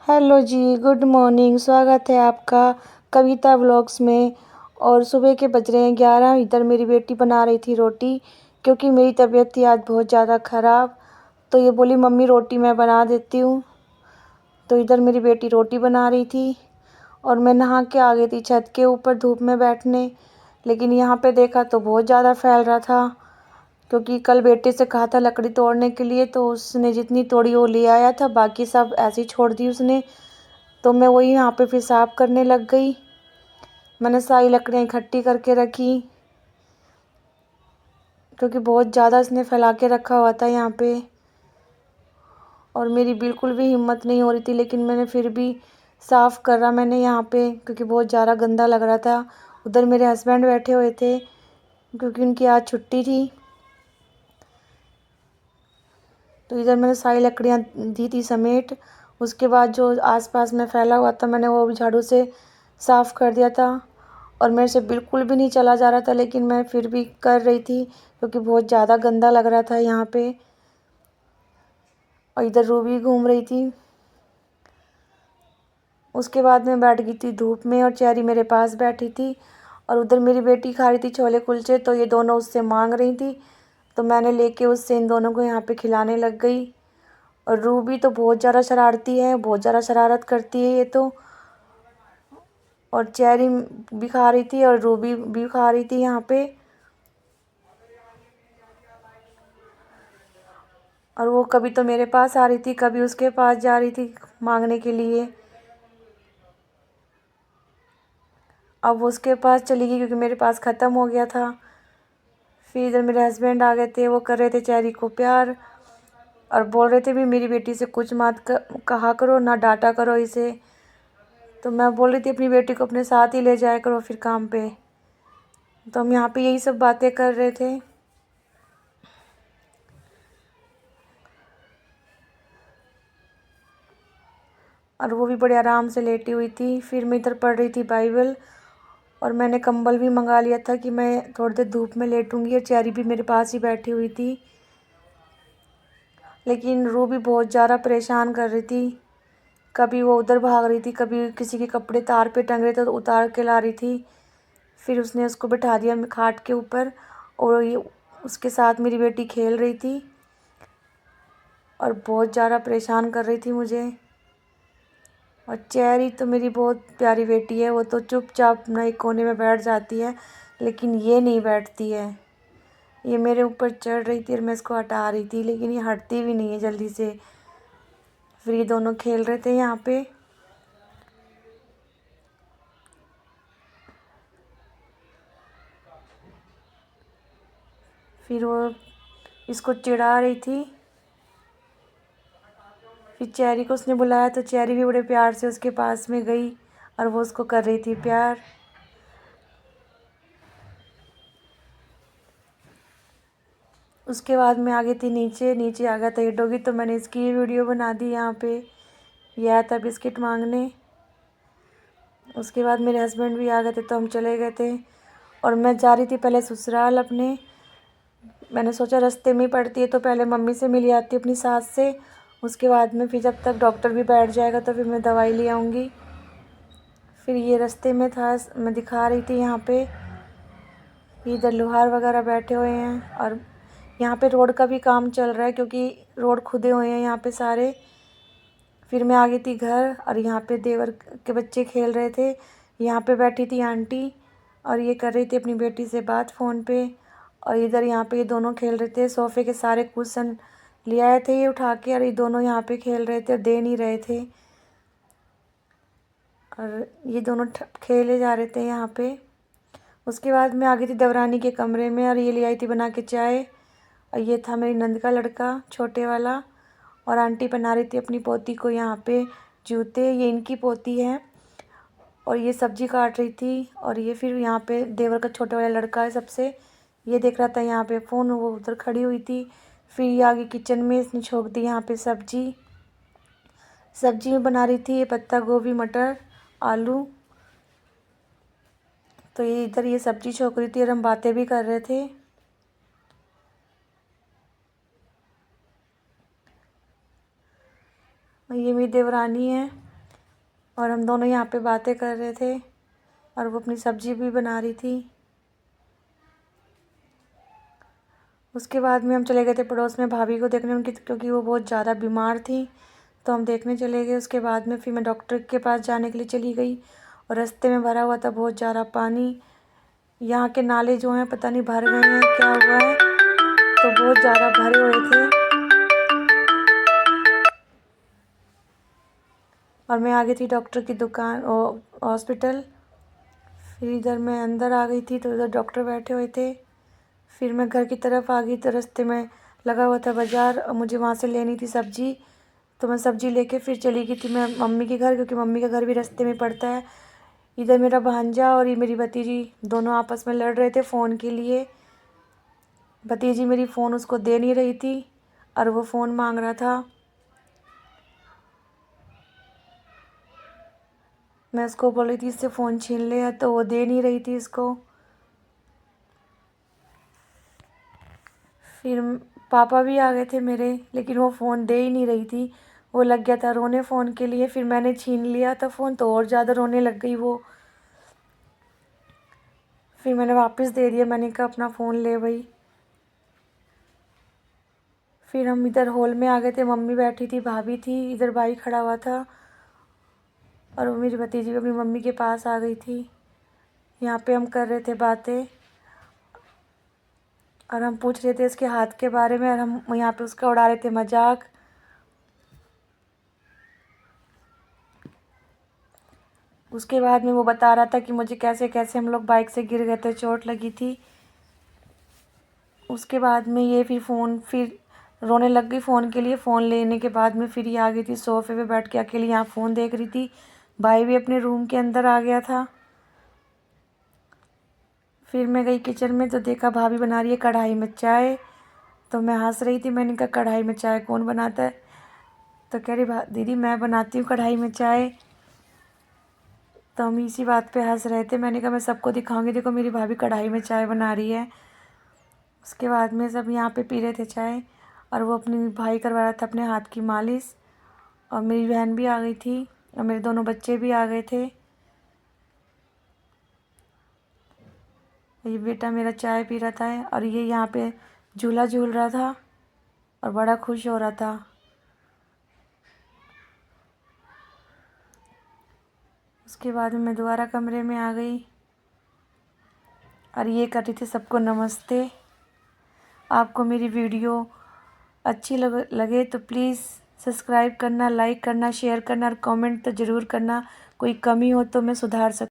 Hello जी, good morning. स्वागत है आपका कविता व्लॉग्स में। और सुबह के बज रहे हैं 11। इधर मेरी बेटी बना रही थी रोटी, क्योंकि मेरी तबीयत थी आज बहुत ज़्यादा ख़राब। तो ये बोली मम्मी रोटी मैं बना देती हूँ। तो इधर मेरी बेटी रोटी बना रही थी और मैं नहा के आ गई थी छत के ऊपर धूप में बैठने। लेकिन यहाँ पे देखा तो बहुत ज़्यादा फैल रहा था, क्योंकि कल बेटे से कहा था लकड़ी तोड़ने के लिए, तो उसने जितनी तोड़ी वो ले आया था, बाकी सब ऐसे ही छोड़ दी उसने। तो मैं वही यहाँ पे फिर साफ़ करने लग गई। मैंने सारी लकड़ियाँ इकट्ठी करके रखी, क्योंकि बहुत ज़्यादा इसने फैला के रखा हुआ था यहाँ पे। और मेरी बिल्कुल भी हिम्मत नहीं हो रही थी, लेकिन मैंने फिर भी साफ़ करा मैंने यहाँ पे, क्योंकि बहुत ज़्यादा गंदा लग रहा था। उधर मेरे हस्बैंड बैठे हुए थे, क्योंकि उनकी आज छुट्टी थी। तो इधर मैंने सारी लकड़ियाँ दी थी समेट। उसके बाद जो आसपास में फैला हुआ था मैंने वो भी झाड़ू से साफ़ कर दिया था। और मेरे से बिल्कुल भी नहीं चला जा रहा था, लेकिन मैं फिर भी कर रही थी, क्योंकि बहुत ज़्यादा गंदा लग रहा था यहाँ पे। और इधर रूबी घूम रही थी। उसके बाद मैं बैठ गई थी धूप में और चेरी मेरे पास बैठी थी। और उधर मेरी बेटी खा रही थी छोले कुलचे, तो ये दोनों उससे मांग रही थी। तो मैंने लेके उससे इन दोनों को यहाँ पे खिलाने लग गई। और रूबी तो बहुत ज़्यादा शरारती है, बहुत ज़्यादा शरारत करती है ये तो। और चेरी भी खा रही थी और रूबी भी खा रही थी यहाँ पे। और वो कभी तो मेरे पास आ रही थी, कभी उसके पास जा रही थी मांगने के लिए। अब वो उसके पास चली गई, क्योंकि मेरे पास ख़त्म हो गया था। फिर इधर मेरे हस्बैंड आ गए थे, वो कर रहे थे चेरी को प्यार। और बोल रहे थे भी मेरी बेटी से कुछ मत कहा करो, ना डांटा करो इसे। तो मैं बोल रही थी अपनी बेटी को अपने साथ ही ले जाया करो फिर काम पे। तो हम यहाँ पे यही सब बातें कर रहे थे। और वो भी बड़े आराम से लेटी हुई थी। फिर मैं इधर पढ़ रही थी बाइबल। और मैंने कंबल भी मंगा लिया था कि मैं थोड़ी देर धूप में लेटूंगी। और चेरी भी मेरे पास ही बैठी हुई थी। लेकिन रूबी बहुत ज़्यादा परेशान कर रही थी। कभी वो उधर भाग रही थी, कभी किसी के कपड़े तार पे टंग रहे थे तो उतार के ला रही थी। फिर उसने उसको बिठा दिया खाट के ऊपर, और ये उसके साथ मेरी बेटी खेल रही थी। और बहुत ज़्यादा परेशान कर रही थी मुझे। और चेरी तो मेरी बहुत प्यारी बेटी है, वो तो चुपचाप अपना एक कोने में बैठ जाती है। लेकिन ये नहीं बैठती है, ये मेरे ऊपर चढ़ रही थी और मैं इसको हटा रही थी, लेकिन ये हटती भी नहीं है जल्दी से। फिर ये दोनों खेल रहे थे यहाँ पे। फिर वो इसको चिढ़ा रही थी। फिर चेरी को उसने बुलाया, तो चेरी भी बड़े प्यार से उसके पास में गई और वो उसको कर रही थी प्यार। उसके बाद मैं आ गई थी नीचे। नीचे आ गया था ये डॉगी, तो मैंने इसकी वीडियो बना दी यहाँ पे। ये आया था बिस्किट मांगने। उसके बाद मेरे हस्बैंड भी आ गए थे, तो हम चले गए थे। और मैं जा रही थी पहले ससुराल अपने। मैंने सोचा रास्ते में ही पड़ती है, तो पहले मम्मी से मिल आती अपनी सास से। उसके बाद में फिर जब तक डॉक्टर भी बैठ जाएगा तो फिर मैं दवाई ले आऊँगी। फिर ये रास्ते में था, मैं दिखा रही थी यहाँ पे। इधर लोहार वगैरह बैठे हुए हैं और यहाँ पे रोड का भी काम चल रहा है, क्योंकि रोड खुदे हुए हैं यहाँ पे सारे। फिर मैं आ गई थी घर और यहाँ पे देवर के बच्चे खेल रहे थे। यहाँ पे बैठी थी आंटी और ये कर रही थी अपनी बेटी से बात फ़ोन पे। और इधर यहाँ पे ये दोनों खेल रहे थे। सोफ़े के सारे कुशन ले आए थे ये उठा के, और ये दोनों यहाँ पे खेल रहे थे और दे नहीं रहे थे। और ये दोनों खेले जा रहे थे यहाँ पे। उसके बाद मैं आ गई थी देवरानी के कमरे में और ये ले आई थी बना के चाय। और ये था मेरी नंद का लड़का छोटे वाला। और आंटी पहना रही थी अपनी पोती को यहाँ पे जूते, ये इनकी पोती है। और ये सब्जी काट रही थी। और ये फिर यहाँ पे देवर का छोटा वाला लड़का है सबसे, ये देख रहा था यहाँ पे फ़ोन, वो उधर खड़ी हुई थी। फिर ये आगे किचन में इसने छोंक दी यहाँ पे सब्जी। सब्जी में बना रही थी ये पत्ता गोभी, मटर, आलू। तो ये इधर ये सब्जी छोंक रही थी और हम बातें भी कर रहे थे। और ये मेरी देवरानी है। और हम दोनों यहाँ पे बातें कर रहे थे और वो अपनी सब्जी भी बना रही थी। उसके बाद में हम चले गए थे पड़ोस में भाभी को देखने उनकी, क्योंकि वो बहुत ज़्यादा बीमार थी, तो हम देखने चले गए। उसके बाद में फिर मैं डॉक्टर के पास जाने के लिए चली गई और रास्ते में भरा हुआ था बहुत ज़्यादा पानी। यहाँ के नाले जो हैं पता नहीं भर गए हैं, क्या हुआ है, तो बहुत ज़्यादा भरे हुए थे। और मैं आ गई थी डॉक्टर की दुकान हॉस्पिटल। फिर इधर मैं अंदर आ गई थी तो इधर डॉक्टर बैठे हुए थे। फिर मैं घर की तरफ आ गई तो रास्ते में लगा हुआ था बाज़ार और मुझे वहाँ से लेनी थी सब्ज़ी, तो मैं सब्ज़ी लेके फिर चली गई थी मैं मम्मी के घर, क्योंकि मम्मी का घर भी रास्ते में पड़ता है। इधर मेरा भांजा और ये मेरी भतीजी दोनों आपस में लड़ रहे थे फ़ोन के लिए। भतीजी मेरी फ़ोन उसको दे नहीं रही थी और वो फ़ोन मांग रहा था। मैं उसको बोल रही थी इससे फ़ोन छीन ले, तो वो दे नहीं रही थी इसको। फिर पापा भी आ गए थे मेरे, लेकिन वो फ़ोन दे ही नहीं रही थी, वो लग गया था रोने फ़ोन के लिए। फिर मैंने छीन लिया था फ़ोन तो और ज़्यादा रोने लग गई वो। फिर मैंने वापस दे दिया, मैंने कहा अपना फ़ोन ले भाई। फिर हम इधर हॉल में आ गए थे, मम्मी बैठी थी, भाभी थी, इधर भाई खड़ा हुआ था और वो मेरी भतीजी अपनी मम्मी के पास आ गई थी। यहाँ पे हम कर रहे थे बातें और हम पूछ रहे थे इसके हाथ के बारे में और हम यहाँ पे उसका उड़ा रहे थे मजाक। उसके बाद में वो बता रहा था कि मुझे कैसे कैसे हम लोग बाइक से गिर गए थे, चोट लगी थी। उसके बाद में ये फिर रोने लग गई फ़ोन के लिए। फ़ोन लेने के बाद में फिर ये आ गई थी सोफ़े पे बैठ के अकेली यहाँ फ़ोन देख रही थी। भाई भी अपने रूम के अंदर आ गया था। फिर मैं गई किचन में तो देखा भाभी बना रही है कढ़ाई में चाय, तो मैं हंस रही थी। मैंने कहा कढ़ाई में चाय कौन बनाता है, तो कह रही दीदी मैं बनाती हूँ कढ़ाई में चाय। तो हम इसी बात पे हंस रहे थे। मैंने कहा मैं सबको दिखाऊंगी, देखो मेरी भाभी कढ़ाई में चाय बना रही है। उसके बाद में सब यहाँ पे पी रहे थे चाय और वो अपनी भाई करवा रहा था अपने हाथ की मालिश। और मेरी बहन भी आ गई थी और मेरे दोनों बच्चे भी आ गए थे। ये बेटा मेरा चाय पी रहा था और ये यहाँ पे झूला झूल रहा था और बड़ा खुश हो रहा था। उसके बाद में मैं दोबारा कमरे में आ गई और ये कर रही थी सबको नमस्ते। आपको मेरी वीडियो अच्छी लगे तो प्लीज़ सब्सक्राइब करना, लाइक करना, शेयर करना और कमेंट तो ज़रूर करना। कोई कमी हो तो मैं सुधार सकूँ।